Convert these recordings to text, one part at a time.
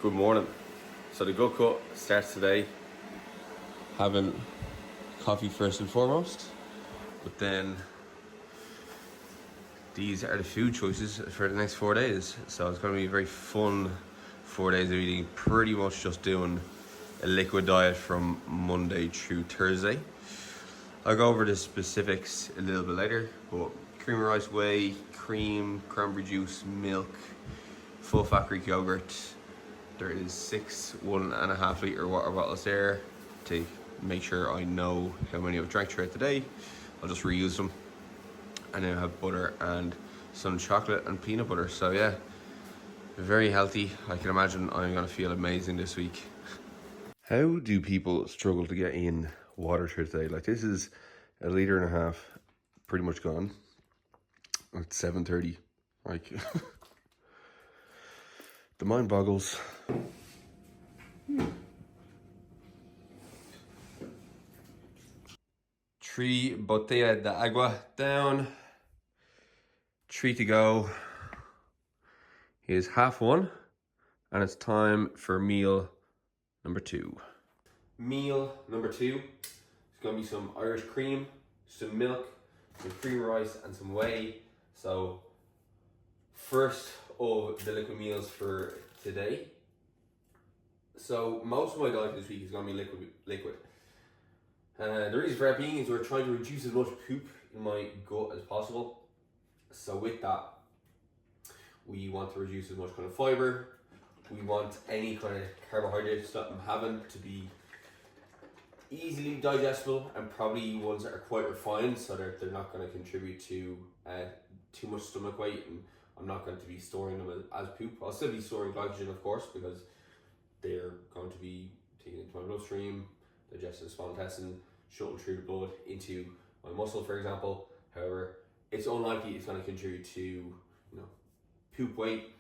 Good morning. So the Gut Cut starts today having coffee first and foremost, but then these are the food choices for the next 4 days. So it's going to be a very fun 4 days of eating, pretty much just doing a liquid diet from Monday through Thursday. I'll go over the specifics a little bit later, but cream of rice, whey, cream, cranberry juice, milk, full fat Greek yogurt. There is 6 1.5 litre water bottles there to make sure I know how many I've drank throughout the day. I'll just reuse them. And then I have butter and some chocolate and peanut butter. So yeah, very healthy. I can imagine I'm gonna feel amazing this week. How do people struggle to get in water through today? Like, this is 1.5 litres, pretty much gone. It's 7:30. Like, the mind boggles. 3 botellas de agua down. 3 to go. Here's 1:30, and it's time for meal number 2. Meal number 2 is going to be some Irish cream, some milk, some cream rice, and some whey. So, first of the liquid meals for today. So, most of my diet this week is going to be liquid. The reason for that being is we're trying to reduce as much poop in my gut as possible. So with that, we want to reduce as much kind of fibre. We want any kind of carbohydrates that I'm having to be easily digestible, and probably ones that are quite refined, so that they're not going to contribute to too much stomach weight, and I'm not going to be storing them as poop. I'll still be storing glycogen, of course, because they're going to be taken into my bloodstream, digested in the small intestine, shuttled through the blood into my muscle, for example. However, it's unlikely it's going to contribute to, poop weight,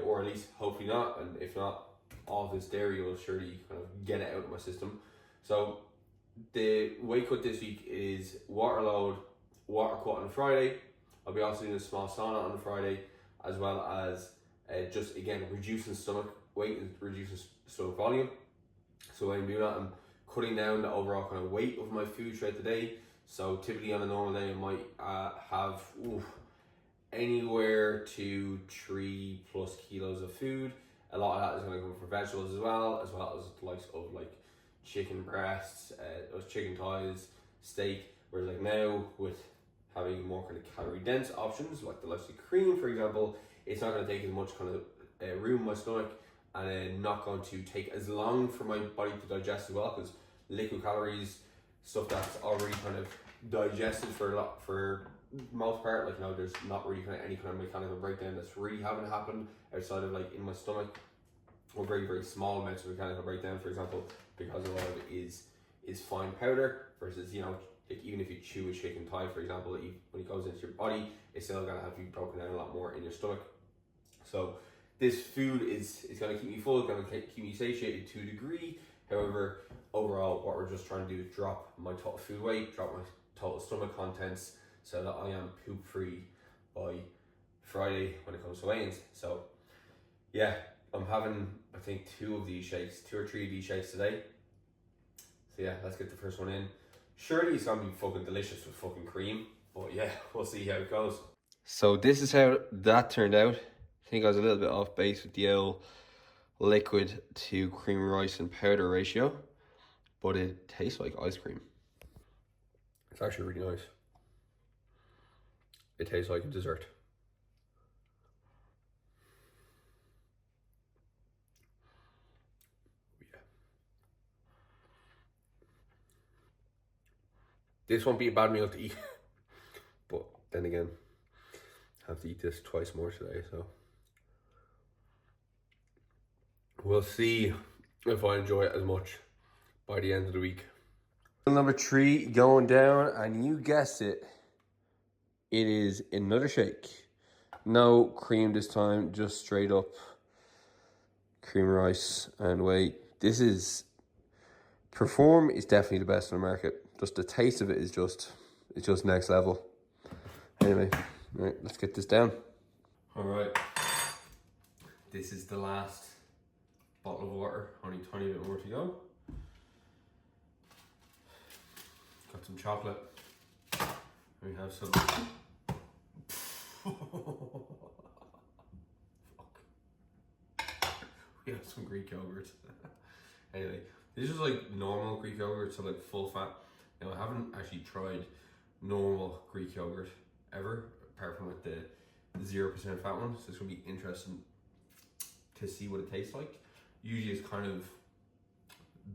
or at least hopefully not. And if not, all of this dairy will surely kind of get it out of my system. So the weight cut this week is water load, water cut on Friday. I'll be also doing a small sauna on Friday, as well as just again reducing stomach weight and reducing stomach volume. So when I'm doing that, I'm cutting down the overall kind of weight of my food throughout the day. So typically on a normal day, I might have anywhere to 3+ kilos of food. A lot of that is going to come from vegetables as well as the likes of like chicken breasts, chicken thighs, steak. Whereas like now, with having more kind of calorie dense options like the likes of cream, for example, it's not going to take as much kind of room in my stomach, and then not going to take as long for my body to digest as well, because liquid calories, stuff that's already kind of digested for most part, like, there's not really kind of any kind of mechanical breakdown that's really having to happen outside of like in my stomach, or very, very small amounts of mechanical breakdown, for example, because a lot of it is fine powder, versus, like even if you chew a chicken thigh, for example, when it goes into your body, it's still going to have to be broken down a lot more in your stomach. So this food is going to keep me full, going to keep me satiated to a degree. However, overall, what we're just trying to do is drop my total food weight, drop my total stomach contents, so that I am poop free by Friday when it comes to weigh-ins. So yeah, I'm having, I think, 2 or 3 of these shakes today. So yeah, let's get the first one in. Surely it's gonna be fucking delicious with fucking cream, but yeah, we'll see how it goes. So this is how that turned out. I think I was a little bit off base with the old liquid to cream rice and powder ratio, but it tastes like ice cream. It's actually really nice. It tastes like a dessert. Yeah. This won't be a bad meal to eat, but then again, I have to eat this twice more today, so we'll see if I enjoy it as much by the end of the week. Number 3 going down, and you guessed it, it is another shake. No cream this time, just straight up cream rice and whey. This is, Perform is definitely the best on the market. Just the taste of it is just next level. Anyway, all right, let's get this down. All right, this is the last bottle of water, only 20 bit more to go. Got some chocolate. We have some. We have some Greek yogurt. Anyway, this is like normal Greek yogurt, so like full fat. Now I haven't actually tried normal Greek yogurt ever, apart from like the 0% fat one. So it's gonna be interesting to see what it tastes like. Usually it's kind of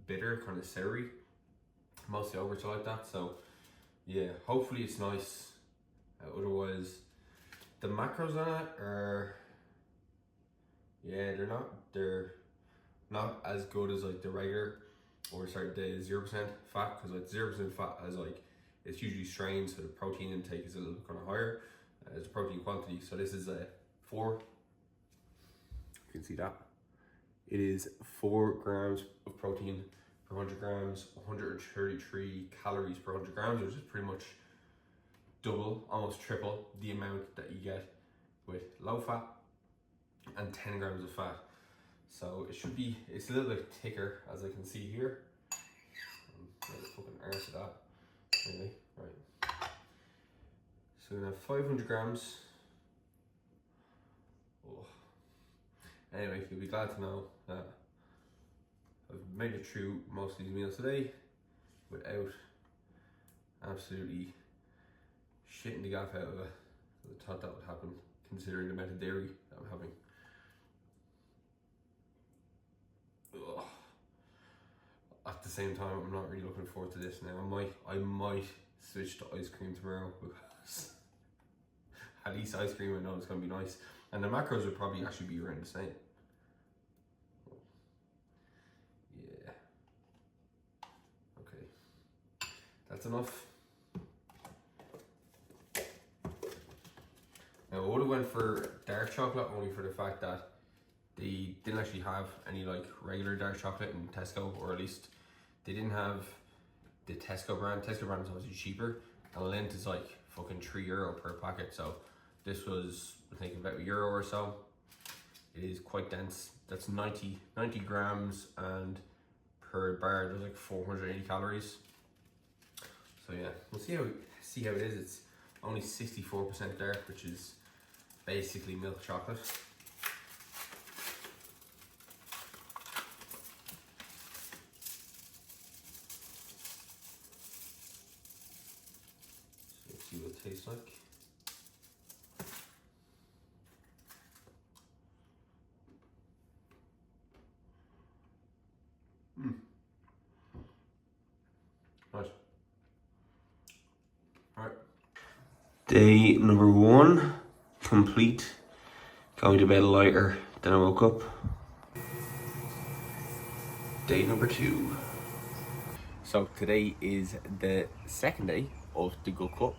bitter, kind of soury. Most yogurts are like that, so yeah, hopefully it's nice. Otherwise, the macros on it are, yeah, they're not as good as like the regular, or sorry, the 0% fat, because like 0% fat has like, it's usually strained, so the protein intake is a little kind of higher as the protein quantity. So this is a 4, you can see that. It is 4 grams of protein per 100 grams, 133 calories per 100 grams, which is pretty much double, almost triple the amount that you get with low fat, and 10 grams of fat. So it should be, it's a little bit thicker, as I can see here. The fucking arse of that. Anyway, right. So we're gonna have 500 grams. Oh. Anyway, you'll be glad to know that I've made it through most of these meals today without absolutely shitting the gaff out of it. I thought that would happen, considering the amount of dairy that I'm having. Ugh. At the same time, I'm not really looking forward to this now. I might switch to ice cream tomorrow, because at least ice cream I know it's gonna be nice, and the macros would probably actually be around the same. Yeah. Okay. That's enough. Now I would have went for dark chocolate, only for the fact that they didn't actually have any like regular dark chocolate in Tesco, or at least they didn't have the Tesco brand. Tesco brand is obviously cheaper, and Lindt is like fucking €3 per packet. So this was, I think, about €1 or so. It is quite dense. That's 90 grams, and per bar there's like 480 calories. So yeah, we'll see how it is. It's only 64% dark, which is basically milk chocolate. So let's see what it tastes like. Nice. Alright. Day number 1, complete. Going to bed lighter than I woke up. Day number 2. So today is the second day of the Good Cut,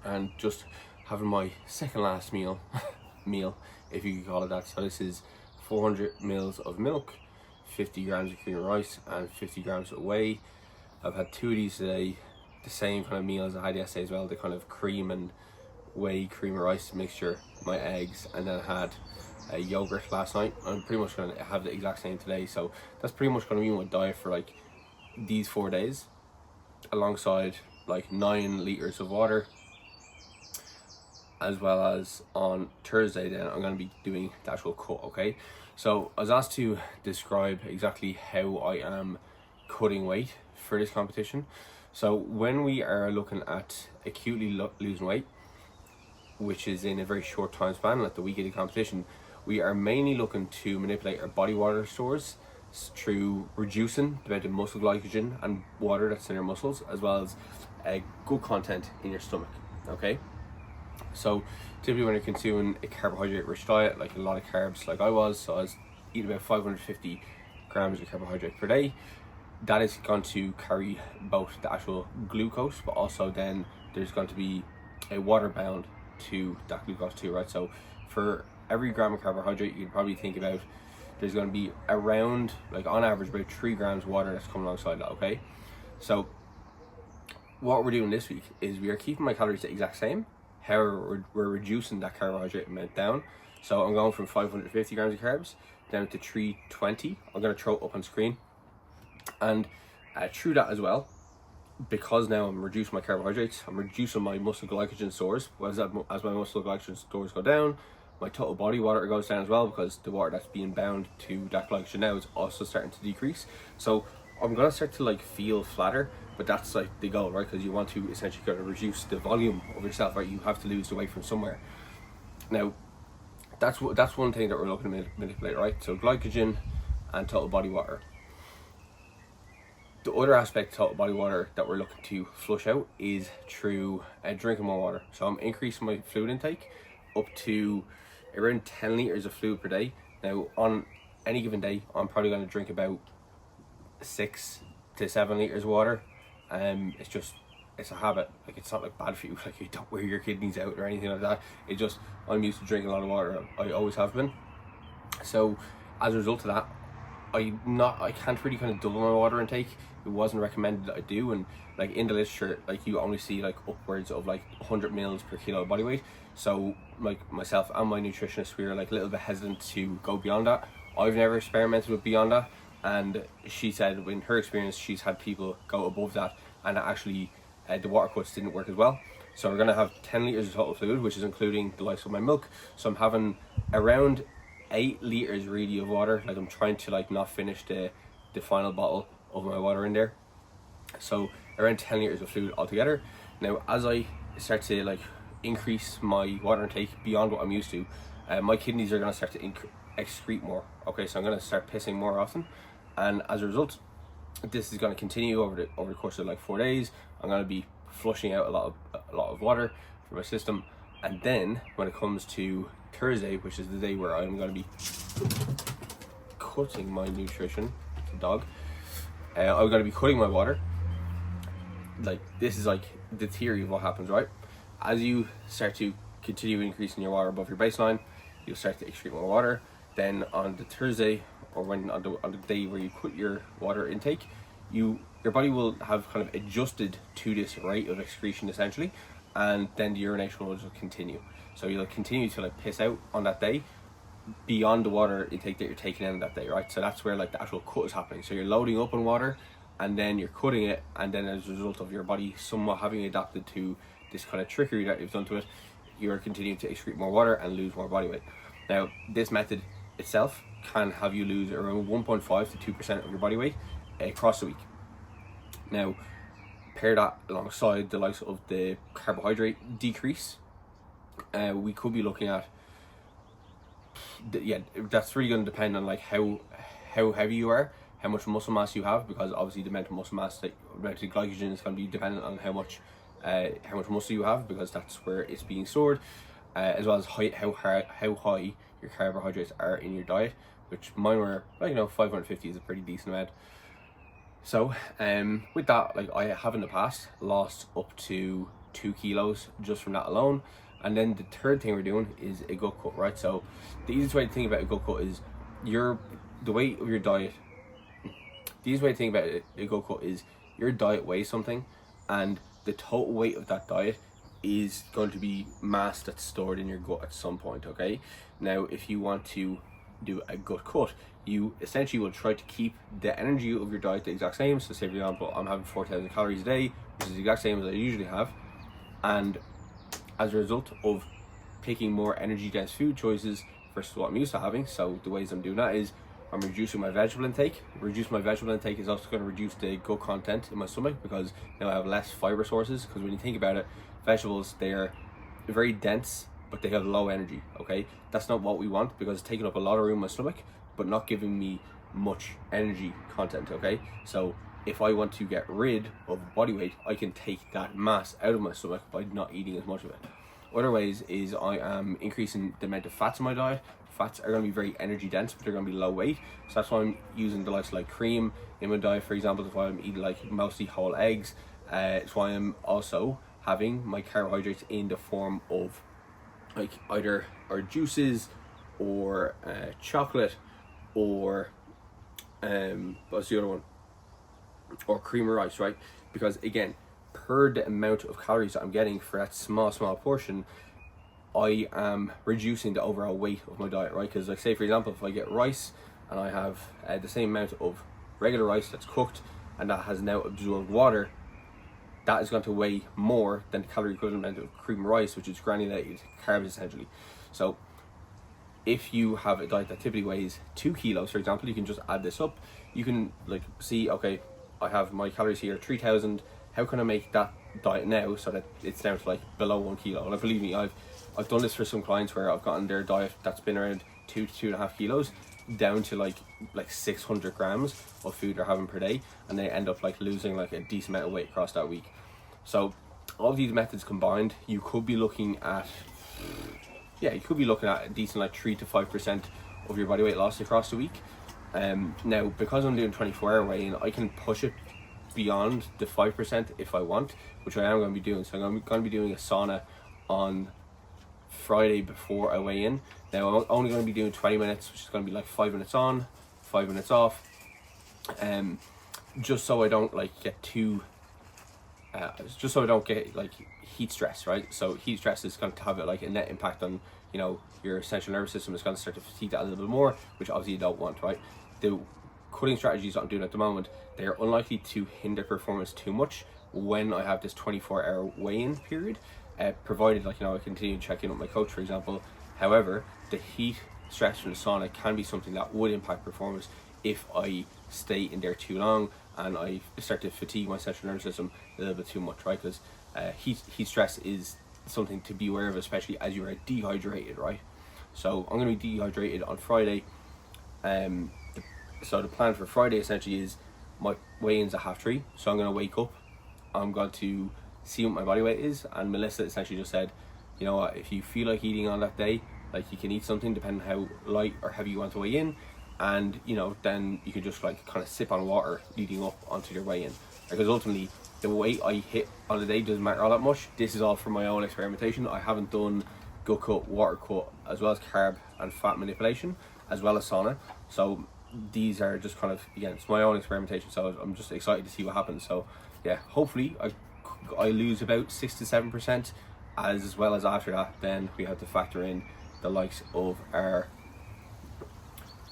and just having my second last meal, if you could call it that. So this is 400 mils of milk, 50 grams of cream of rice, and 50 grams of whey. I've had 2 of these today, the same kind of meal as I had yesterday as well, the kind of cream and whey, cream and rice mixture, my eggs, and then I had a yogurt last night. I'm pretty much going to have the exact same today, so that's pretty much going to be my diet for like these 4 days, alongside like 9 liters of water, as well as on Thursday then I'm going to be doing the actual cut. Okay, so I was asked to describe exactly how I am cutting weight for this competition. So when we are looking at acutely losing weight, which is in a very short time span, like the week of the competition, we are mainly looking to manipulate our body water stores through reducing the amount of muscle glycogen and water that's in our muscles, as well as good content in your stomach. Okay, so typically when you're consuming a carbohydrate rich diet, like a lot of carbs like I was, so I was eating about 550 grams of carbohydrate per day, that is going to carry both the actual glucose, but also then there's going to be a water bound to that glucose too, right? So for every gram of carbohydrate, you can probably think about there's going to be around, like on average, about 3 grams of water that's coming alongside that. Okay, so what we're doing this week is we are keeping my calories the exact same. However, we're reducing that carbohydrate amount down. So I'm going from 550 grams of carbs down to 320. I'm going to throw it up on screen. And through that as well, because now I'm reducing my carbohydrates, I'm reducing my muscle glycogen stores. As my muscle glycogen stores go down, my total body water goes down as well, because the water that's being bound to that glycogen now is also starting to decrease. So I'm gonna start to like feel flatter, but that's like the goal, right? Because you want to essentially kind of reduce the volume of yourself, right? You have to lose the weight from somewhere. Now, that's one thing that we're looking to manipulate, right? So glycogen and total body water. The other aspect of total body water that we're looking to flush out is through drinking more water. So I'm increasing my fluid intake up to around 10 litres of fluid per day. Now, on any given day, I'm probably going to drink about 6 to 7 litres of water. It's a habit. Like, it's not like bad for you. Like, you don't wear your kidneys out or anything like that. It just, I'm used to drinking a lot of water. I always have been. So as a result of that, I can't really kind of double my water intake. It wasn't recommended that I do, and like in the literature, like you only see like upwards of like 100 mils per kilo of body weight. So like myself and my nutritionist, we were like a little bit hesitant to go beyond that. I've never experimented with beyond that, and she said in her experience she's had people go above that, and actually the water cuts didn't work as well. So we're gonna have 10 litres of total fluid, which is including the likes of my milk. So I'm having around 8 litres really of water. Like, I'm trying to like not finish the final bottle of my water in there. So around 10 litres of fluid altogether. Now, as I start to like increase my water intake beyond what I'm used to, my kidneys are going to start to excrete more. Okay, so I'm going to start pissing more often, and as a result, this is going to continue over the course of like 4 days. I'm going to be flushing out a lot of water from my system, and then when it comes to Thursday, which is the day where I'm going to be cutting my nutrition, the dog, I'm going to be cutting my water. Like, this is like the theory of what happens, right? As you start to continue increasing your water above your baseline, you'll start to excrete more water. Then on the Thursday, or on the day where you cut your water intake, your body will have kind of adjusted to this rate of excretion essentially, and then the urination will just continue. So you'll continue to like piss out on that day beyond the water intake that you're taking in that day, right? So that's where like the actual cut is happening. So you're loading up on water, and then you're cutting it, and then as a result of your body somewhat having adapted to this kind of trickery that you've done to it, you're continuing to excrete more water and lose more body weight. Now, this method itself can have you lose around 1.5 to 2% of your body weight across the week. Now, pair that alongside the likes of the carbohydrate decrease, we could be looking at, that's really going to depend on like how heavy you are, how much muscle mass you have, because obviously the amount of muscle mass, the amount of glycogen is going to be dependent on how much muscle you have, because that's where it's being stored, as well as how high your carbohydrates are in your diet, which mine were, like, 550 is a pretty decent amount. So with that, like, I have in the past lost up to 2 kilos just from that alone. And then the third thing we're doing is a gut cut, right? So the easiest way to think about a gut cut is the weight of your diet. The easiest way to think about a gut cut is your diet weighs something, and the total weight of that diet is going to be mass that's stored in your gut at some point, okay? Now, if you want to do a gut cut, you essentially will try to keep the energy of your diet the exact same. So say, for example, I'm having 4,000 calories a day, which is the exact same as I usually have, and as a result of picking more energy dense food choices versus what I'm used to having, so the ways I'm doing that is I'm reducing my vegetable intake. Reducing my vegetable intake is also going to reduce the gut content in my stomach, because now I have less fiber sources. Because when you think about it, vegetables, they are very dense, but they have low energy, okay? That's not what we want, because it's taking up a lot of room in my stomach, but not giving me much energy content, okay? So if I want to get rid of body weight, I can take that mass out of my stomach by not eating as much of it. Other ways is I am increasing the amount of fats in my diet. Fats are going to be very energy dense, but they're going to be low weight. So that's why I'm using the likes like cream in my diet, for example. That's why I'm eating like mostly whole eggs. It's why I'm also having my carbohydrates in the form of like either or juices or chocolate, or what's the other one? Or cream or rice, right? Because again, per the amount of calories that I'm getting for that small portion, I am reducing the overall weight of my diet, right? Because like say for example, if I get rice and I have the same amount of regular rice that's cooked and that has now absorbed water, that is going to weigh more than the calorie equivalent of cream rice, which is granulated carbs essentially. So if you have a diet that typically weighs 2 kilos, for example, you can just add this up. You can like see, okay, I have my calories here 3,000. How can I make that diet now so that it's down to like below 1 kilo? And believe me, I've done this for some clients where I've gotten their diet that's been around 2 to 2.5 kilos down to like 600 grams of food they're having per day, and they end up like losing like a decent amount of weight across that week. So all of these methods combined, you could be looking at a decent like 3 to 5% of your body weight loss across the week. Now because I'm doing 24-hour weigh-in, I can push it beyond the 5% if I want, which I am going to be doing. So I'm going to be doing a sauna on Friday before I weigh in. Now I'm only going to be doing 20 minutes, which is going to be like 5 minutes on, 5 minutes off, just so I don't like get too just so I don't get like heat stress, right? So heat stress is going to have like a net impact on, you know, your central nervous system. Is going to start to fatigue that a little bit more, which obviously you don't want, right? The cutting strategies that I'm doing at the moment, they are unlikely to hinder performance too much when I have this 24-hour weigh-in period, provided like, you know, I continue to check in with my coach, for example. However, the heat stress from the sauna can be something that would impact performance if I stay in there too long and I start to fatigue my central nervous system a little bit too much, right? Because heat stress is something to be aware of, especially as you are dehydrated, right? So I'm going to be dehydrated on Friday. So the plan for Friday essentially is my weigh-in's at 3:30. So I'm going to wake up, I'm going to see what my body weight is, and Melissa essentially just said, you know what, if you feel like eating on that day, like you can eat something depending how light or heavy you want to weigh in, and you know, then you can just like kind of sip on water leading up onto your weigh-in, because ultimately the weight I hit on the day doesn't matter all that much. This is all from my own experimentation. I haven't done gut cut, water cut, as well as carb and fat manipulation, as well as sauna. So these are just kind of, again, it's my own experimentation, so I'm just excited to see what happens. So yeah, hopefully I lose about 6 to 7%, as well as after that then we have to factor in the likes of our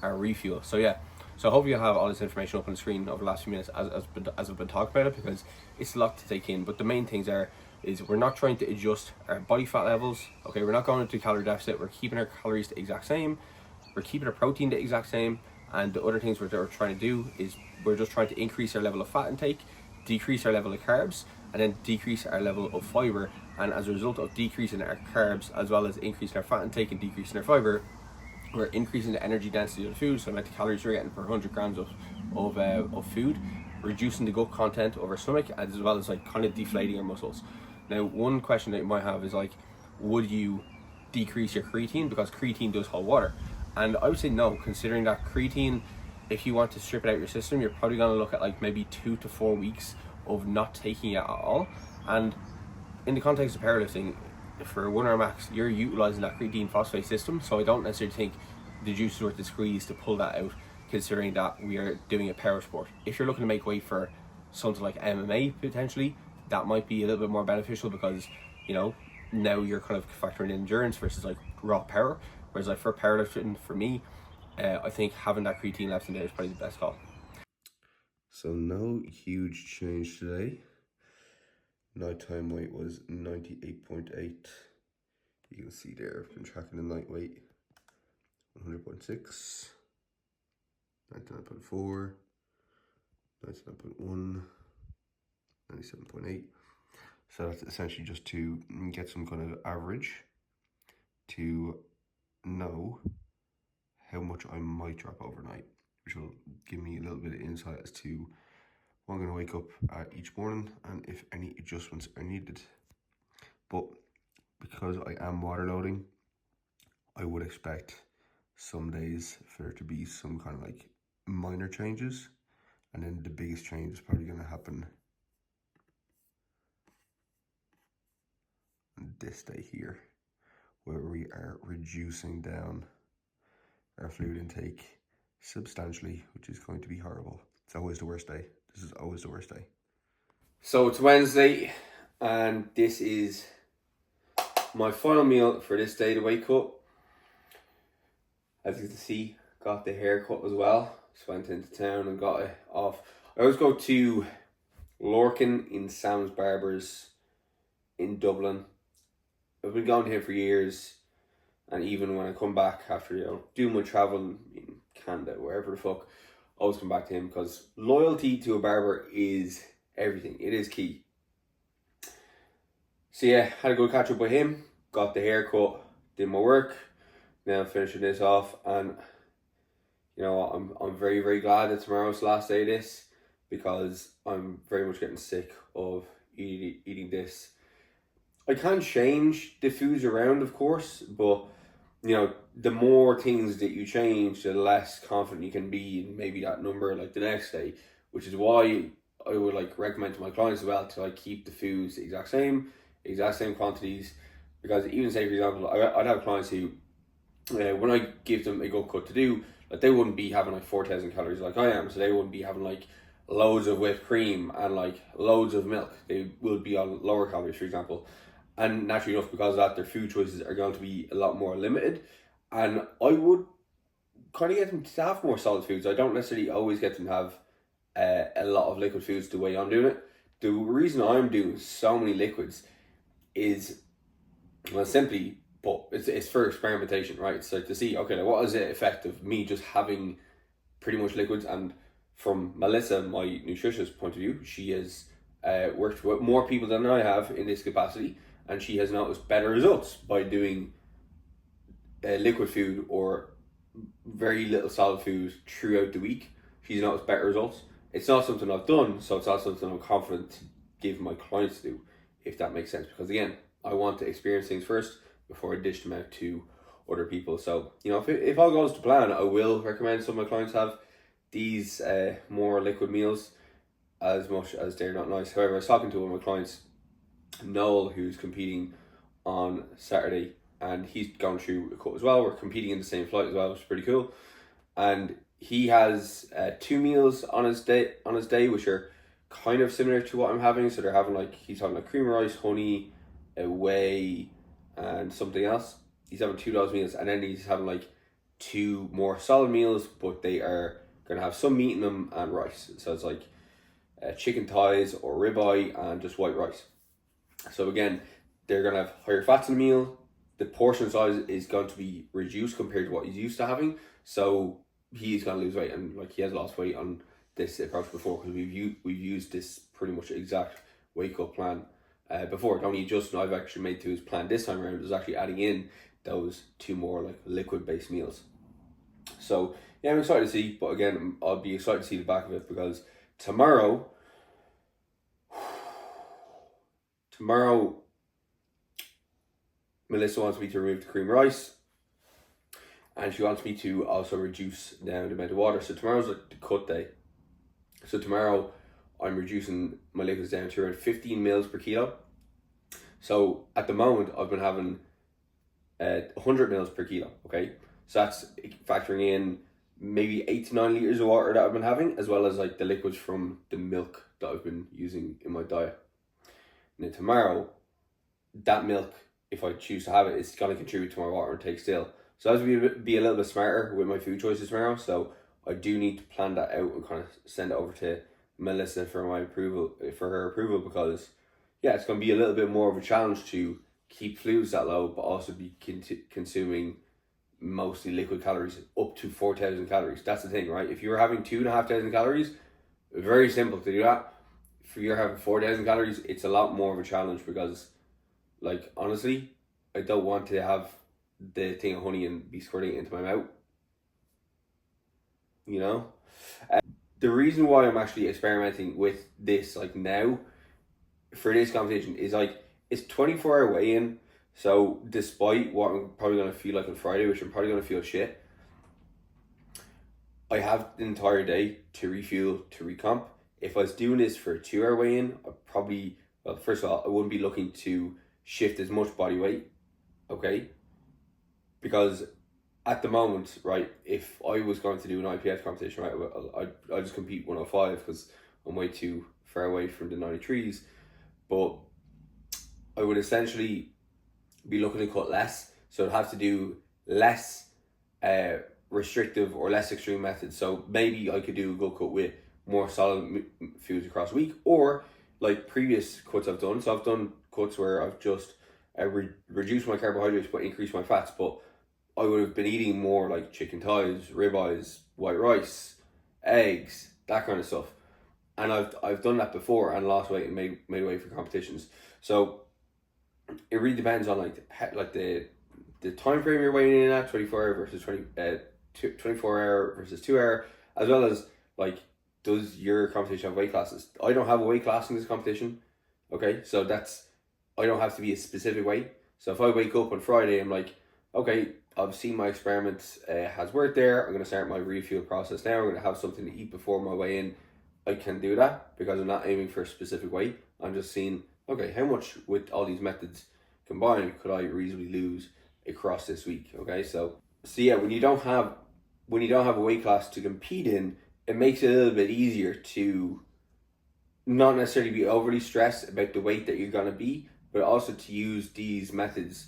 refuel. So yeah, so hopefully you'll have all this information up on the screen over the last few minutes as I've been talking about it, because it's a lot to take in. But the main things is we're not trying to adjust our body fat levels, okay? We're not going into calorie deficit. We're keeping our calories the exact same, we're keeping our protein the exact same, and the other things we're trying to do is we're just trying to increase our level of fat intake, decrease our level of carbs, and then decrease our level of fiber. And as a result of decreasing our carbs as well as increasing our fat intake and decreasing our fiber, we're increasing the energy density of the food, so the amount of calories you're getting per 100 grams of food, reducing the gut content of our stomach, as well as like kind of deflating our muscles. Now, one question that you might have is like, would you decrease your creatine, because creatine does hold water? And I would say no, considering that creatine, if you want to strip it out of your system, you're probably going to look at like maybe 2 to 4 weeks of not taking it at all. And in the context of powerlifting, for 1 hour max, you're utilizing that creatine phosphate system, so I don't necessarily think the juice is worth the squeeze to pull that out, considering that we are doing a power sport. If you're looking to make weight for something like MMA potentially, that might be a little bit more beneficial, because you know, now you're kind of factoring in endurance versus like raw power. Whereas like for powerlifting, for me, I think having that creatine left in there is probably the best call. So no huge change today. Nighttime weight was 98.8. You can see there, I've been tracking the night weight. 100.6, 99.4, 99.1, 97.8. So that's essentially just to get some kind of average to know how much I might drop overnight, which will give me a little bit of insight as to what I'm going to wake up at each morning and if any adjustments are needed. But because I am water loading, I would expect some days for there to be some kind of like minor changes, and then the biggest change is probably going to happen on this day here, where we are reducing down our fluid intake substantially, which is going to be horrible. It's always the worst day. This is always the worst day. So it's Wednesday, and this is my final meal for this day, the weight cut, as you can see, got the haircut as well. Just went into town and got it off. I always go to Lorcan in Sam's Barbers in Dublin. I've been going here for years, and even when I come back after, you know, doing my travel in Canada, wherever the fuck, I always come back to him because loyalty to a barber is everything. It is key. So yeah, had to go catch up with him, got the haircut, did my work. Now I'm finishing this off, and you know, I'm very, very glad that tomorrow's the last day of this, because I'm very much getting sick of eating this. I can change the foods around, of course, but you know, the more things that you change, the less confident you can be in maybe that number like the next day, which is why I would like recommend to my clients as well to like keep the foods the exact same quantities, because even say for example, I'd have clients who when I give them a gut cut to do, like they wouldn't be having like 4,000 calories like I am, so they wouldn't be having like loads of whipped cream and like loads of milk. They will be on lower calories, for example. And naturally enough, because of that, their food choices are going to be a lot more limited. And I would kind of get them to have more solid foods. I don't necessarily always get them to have a lot of liquid foods the way I'm doing it. The reason I'm doing so many liquids is, well, simply, but it's for experimentation, right? It's like to see, okay, like what is the effect of me just having pretty much liquids. And from Melissa, my nutritionist point of view, she has worked with more people than I have in this capacity, and she has noticed better results by doing liquid food or very little solid food throughout the week. She's noticed better results. It's not something I've done, so it's not something I'm confident to give my clients to do, if that makes sense. Because again, I want to experience things first before I dish them out to other people. So, you know, if all goes to plan, I will recommend some of my clients have these more liquid meals, as much as they're not nice. However, I was talking to one of my clients, Noel, who's competing on Saturday, and he's gone through a cut as well. We're competing in the same flight as well, which is pretty cool. And he has 2 meals on his day, which are kind of similar to what I'm having. So they're having like, he's having like cream rice, honey, whey, and something else. He's having 2 of those meals, and then he's having like 2 more solid meals, but they are gonna have some meat in them and rice. So it's like chicken thighs or ribeye and just white rice. So again, they're gonna have higher fats in the meal. The portion size is going to be reduced compared to what he's used to having. So he's gonna lose weight, and like he has lost weight on this approach before, because we've used this pretty much exact weight cut plan before. The only adjustment I've actually made to his plan this time around is actually adding in those 2 more like liquid based meals. So yeah, I'm excited to see, but again, I'll be excited to see the back of it, because tomorrow, Melissa wants me to remove the cream rice, and she wants me to also reduce down the amount of water. So tomorrow's like the cut day. So tomorrow I'm reducing my liquids down to around 15 mils per kilo. So at the moment I've been having 100 mils per kilo, okay? So that's factoring in maybe 8 to 9 liters of water that I've been having, as well as like the liquids from the milk that I've been using in my diet. Now tomorrow, that milk, if I choose to have it, it's going to contribute to my water intake still. So I have to be a little bit smarter with my food choices tomorrow. So I do need to plan that out and kind of send it over to Melissa for her approval, because yeah, it's going to be a little bit more of a challenge to keep fluids that low, but also be consuming mostly liquid calories up to 4,000 calories. That's the thing, right? If you're having 2,500 calories, very simple to do that. If you're having 4,000 calories, it's a lot more of a challenge, because like honestly, I don't want to have the thing of honey and be squirting it into my mouth, you know. The reason why I'm actually experimenting with this like now for this competition is like, it's 24-hour weigh-in. So despite what I'm probably going to feel like on Friday, which I'm probably going to feel shit, I have the entire day to refuel, to recomp. If I was doing this for a 2-hour weigh-in, I'd probably, well, first of all, I wouldn't be looking to shift as much body weight, okay? Because at the moment, right, if I was going to do an IPF competition, right, I'd just compete 105, because I'm way too far away from the 93s. But I would essentially be looking to cut less. So I'd have to do less restrictive or less extreme methods. So maybe I could do a good cut with more solid foods across a week, or like previous cuts I've done. So I've done cuts where I've just reduced my carbohydrates but increased my fats, but I would have been eating more like chicken thighs, ribeyes, white rice, eggs, that kind of stuff. And I've done that before and lost weight and made weight for competitions. So it really depends on like the time frame you're weighing in at, 24 hour versus 24 hour versus 2 hour, as well as like, does your competition have weight classes? I don't have a weight class in this competition. Okay, so I don't have to be a specific weight. So if I wake up on Friday, I'm like, okay, I've seen my experiment has worked there. I'm going to start my refuel process now. I'm going to have something to eat before my weigh in. I can do that because I'm not aiming for a specific weight. I'm just seeing, okay, how much with all these methods combined could I reasonably lose across this week? Okay, so yeah, when you don't have a weight class to compete in, it makes it a little bit easier to not necessarily be overly stressed about the weight that you're going to be, but also to use these methods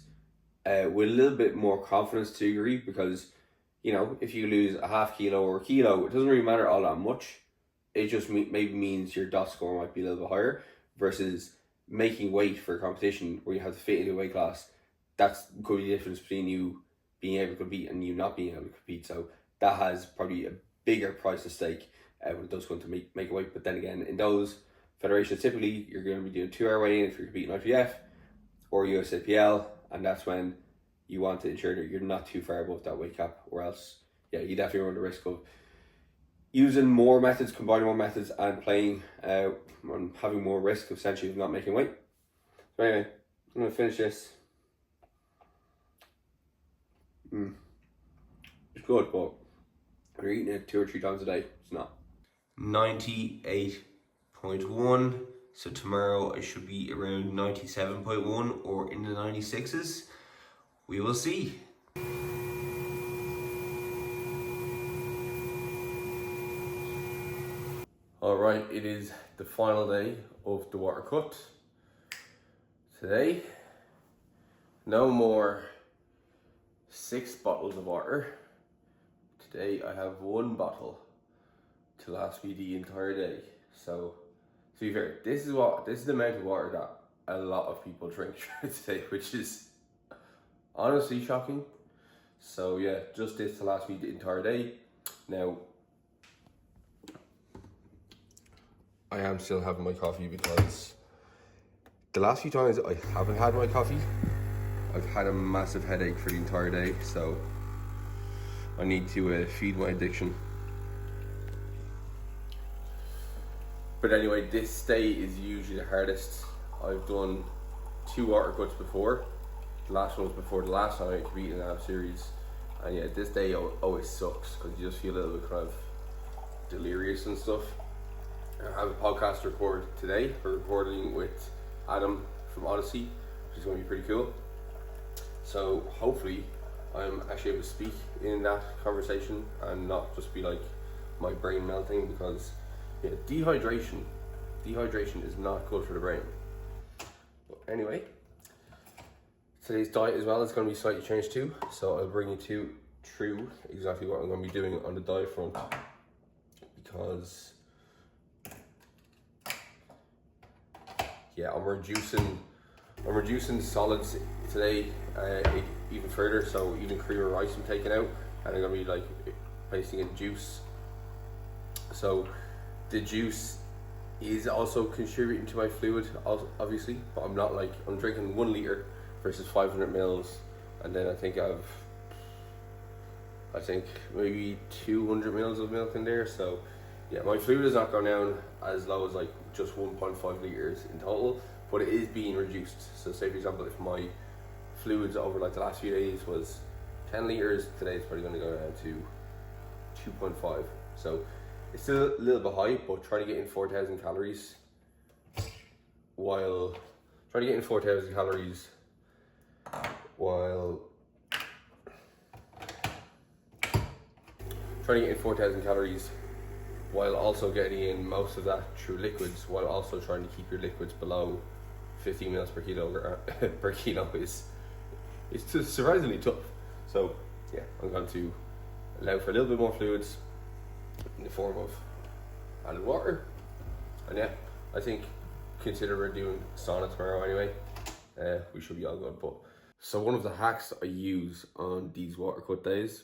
with a little bit more confidence to a degree, because, you know, if you lose a half kilo or a kilo, it doesn't really matter all that much. It just maybe means your DOT score might be a little bit higher, versus making weight for a competition where you have to fit into a weight class. That's could be the difference between you being able to compete and you not being able to compete. So that has probably a bigger price at stake when it does come to make a weight. But then again, in those federations, typically you're going to be doing 2 hour weigh-in if you're competing IPF or USAPL, and that's when you want to ensure that you're not too far above that weight cap, or else, yeah, you definitely run the risk of using more methods, combining more methods, and playing on having more risk of essentially of not making weight. So anyway, I'm going to finish this. It's good, but if you're eating it 2 or 3 times a day, it's not. 98.1. So tomorrow I should be around 97.1 or in the 96s. We will see. Alright, it is the final day of the water cut. Today, no more 6 bottles of water. Today I have 1 bottle to last me the entire day. So, to be fair, this is the amount of water that a lot of people drink today, which is honestly shocking. So yeah, just this to last me the entire day. Now, I am still having my coffee because the last few times I haven't had my coffee, I've had a massive headache for the entire day, so I need to feed my addiction. But anyway, this day is usually the hardest. I've done 2 water cuts before. The last one was before the last time I competed in the Ab Series. And yeah, this day always sucks because you just feel a little bit kind of delirious and stuff. I have a podcast to record today. We're recording with Adam from Odyssey, which is going to be pretty cool. So hopefully I'm actually able to speak in that conversation and not just be like my brain melting, because yeah, dehydration is not good for the brain. But anyway, today's diet as well is going to be slightly changed too, so I'll bring you through exactly what I'm going to be doing on the diet front, because yeah, I'm reducing solids today even further. So even cream or rice I'm taking out, and I'm going to be like placing in juice. So the juice is also contributing to my fluid, obviously, but I'm drinking 1 liter versus 500 mils, and then I think maybe 200 mils of milk in there. So yeah, my fluid is not going down as low as like just 1.5 liters in total, but it is being reduced. So say for example, if my fluids over like the last few days was 10 liters, today it's probably going to go down to 2.5. So it's still a little bit high, but trying to get in 4,000 calories while also getting in most of that through liquids, while also trying to keep your liquids below 50 mils per kilo is it's surprisingly tough. So yeah, I'm going to allow for a little bit more fluids in the form of added water. And yeah, I think consider we're doing sauna tomorrow anyway. We should be all good. But so one of the hacks I use on these water cut days,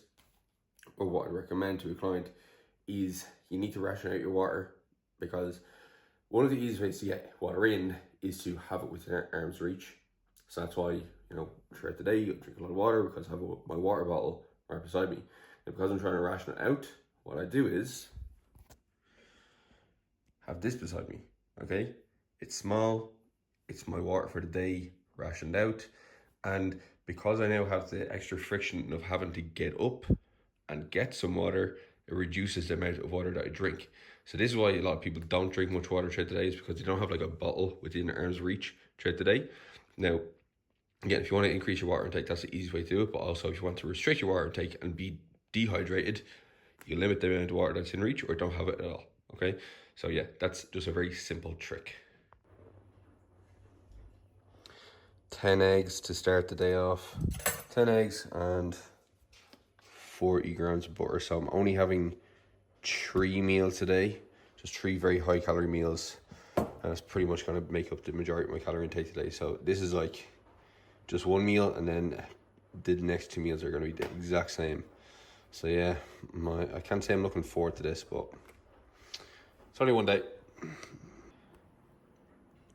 or what I recommend to a client, is you need to ration out your water, because one of the easiest ways to get water in is to have it within arm's reach. So that's why, throughout the day, you drink a lot of water, because I have my water bottle right beside me. And because I'm trying to ration it out, what I do is have this beside me, okay? It's small, it's my water for the day rationed out. And because I now have the extra friction of having to get up and get some water, it reduces the amount of water that I drink. So this is why a lot of people don't drink much water throughout the day, is because they don't have like a bottle within their arm's reach throughout the day. Now, again, if you want to increase your water intake, that's the easiest way to do it. But also, if you want to restrict your water intake and be dehydrated, you limit the amount of water that's in reach, or don't have it at all, okay? So yeah, that's just a very simple trick. 10 eggs to start the day off. 10 eggs and 40 grams of butter. So I'm only having 3 meals today, just 3 very high calorie meals, and it's pretty much going to make up the majority of my calorie intake today. So this is like just 1 meal, and then the next 2 meals are going to be the exact same. So yeah, I can't say I'm looking forward to this, but it's only one day.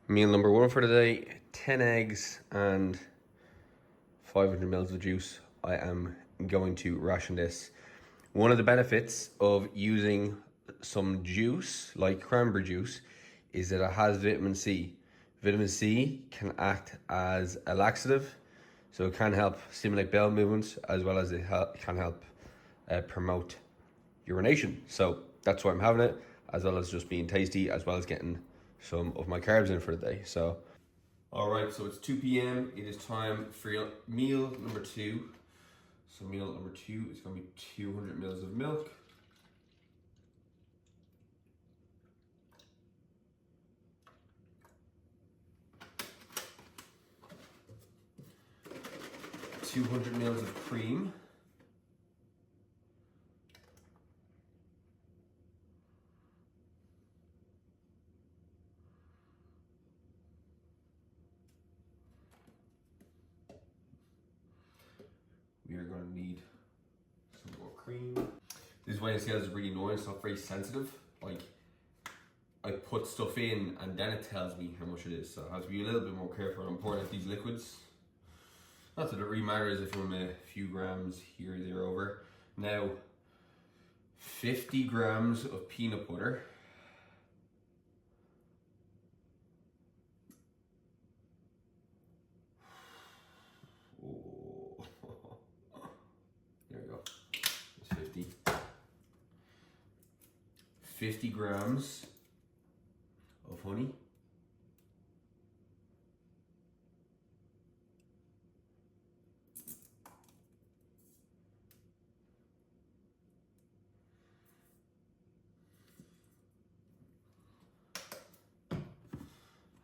Meal number 1 for the day: 10 eggs and 500 mils of juice. I am going to ration this. One of the benefits of using some juice, like cranberry juice, is that it has vitamin C. Vitamin C can act as a laxative, so it can help stimulate bowel movements, as well as it can help promote urination. So that's why I'm having it, as well as just being tasty, as well as getting some of my carbs in for the day. So all right, so it's 2 p.m. It is time for meal number 2. So meal number 2 is going to be 200 mils of milk. $200 mils of cream. We are going to need some more cream. This weighing scale is really annoying. It's not very sensitive. Like, I put stuff in and then it tells me how much it is. So I have to be a little bit more careful when I'm pouring out these liquids. Not that it really matters if I'm a few grams here or there over. Now, 50 grams of peanut butter. Oh. There we go. It's 50. 50 grams of honey.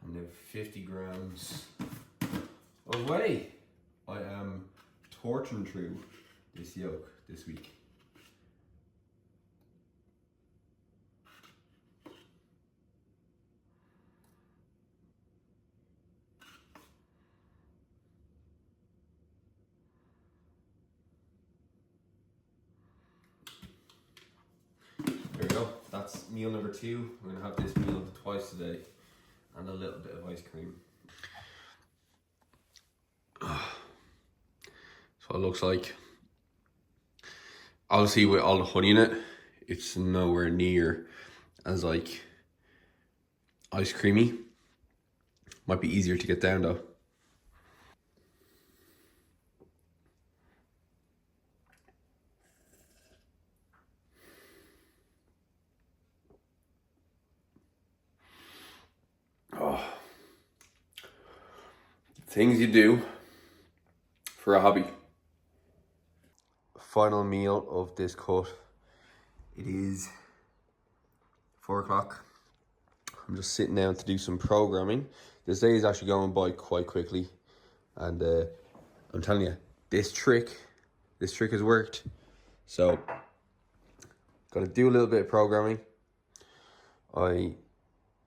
And now 50 grams of whey. I am torturing through this yolk this week. There we go. That's meal number 2. We're gonna have this meal twice today, and a little bit of ice cream. So it looks like, obviously with all the honey in it, it's nowhere near as like ice creamy. Might be easier to get down though. Oh, things you do for a hobby. Final meal of this cut. It is 4 o'clock. I'm just sitting down to do some programming. This day is actually going by quite quickly, and I'm telling you, this trick has worked. So, gonna do a little bit of programming. I'm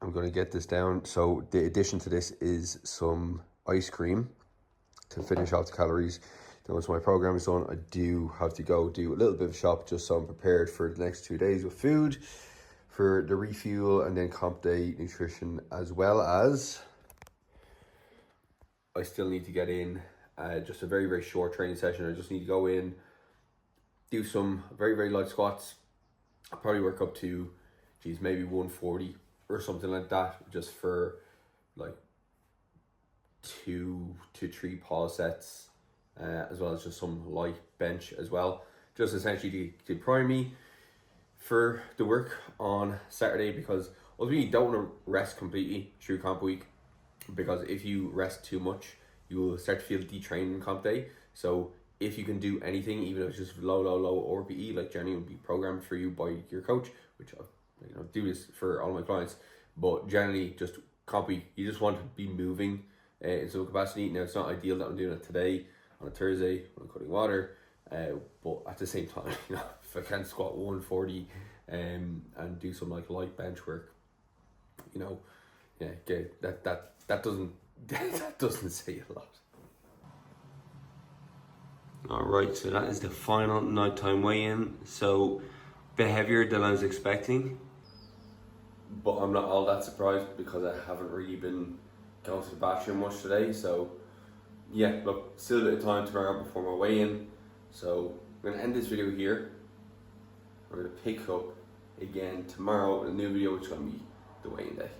gonna get this down. So the addition to this is some ice cream to finish off the calories. Then once my program is done, I do have to go do a little bit of shop just so I'm prepared for the next 2 days with food, for the refuel, and then comp day nutrition, as well as I still need to get in just a very, very short training session. I just need to go in, do some very, very light squats. I'll probably work up to, maybe 140 or something like that, just for like 2 to 3 pause sets, as well as just some light bench as well. Just essentially to prime me for the work on Saturday, because ultimately you don't want to rest completely through comp week, because if you rest too much, you will start to feel detrained in comp day. So if you can do anything, even if it's just low RPE, like Jenny will be programmed for you by your coach, which I do this for all my clients, but generally just comp week, you just want to be moving in some capacity. Now it's not ideal that I'm doing it today on a Thursday when I'm cutting water, but at the same time, if I can squat 140 and do some like light bench work, that doesn't that doesn't say a lot. Alright, so that is the final nighttime weigh-in. So a bit heavier than I was expecting, but I'm not all that surprised because I haven't really been going to the bathroom much today. So yeah, look, still a bit of time tomorrow before my weigh-in. So I'm going to end this video here. We're going to pick up again tomorrow with a new video, which is going to be the weigh-in day.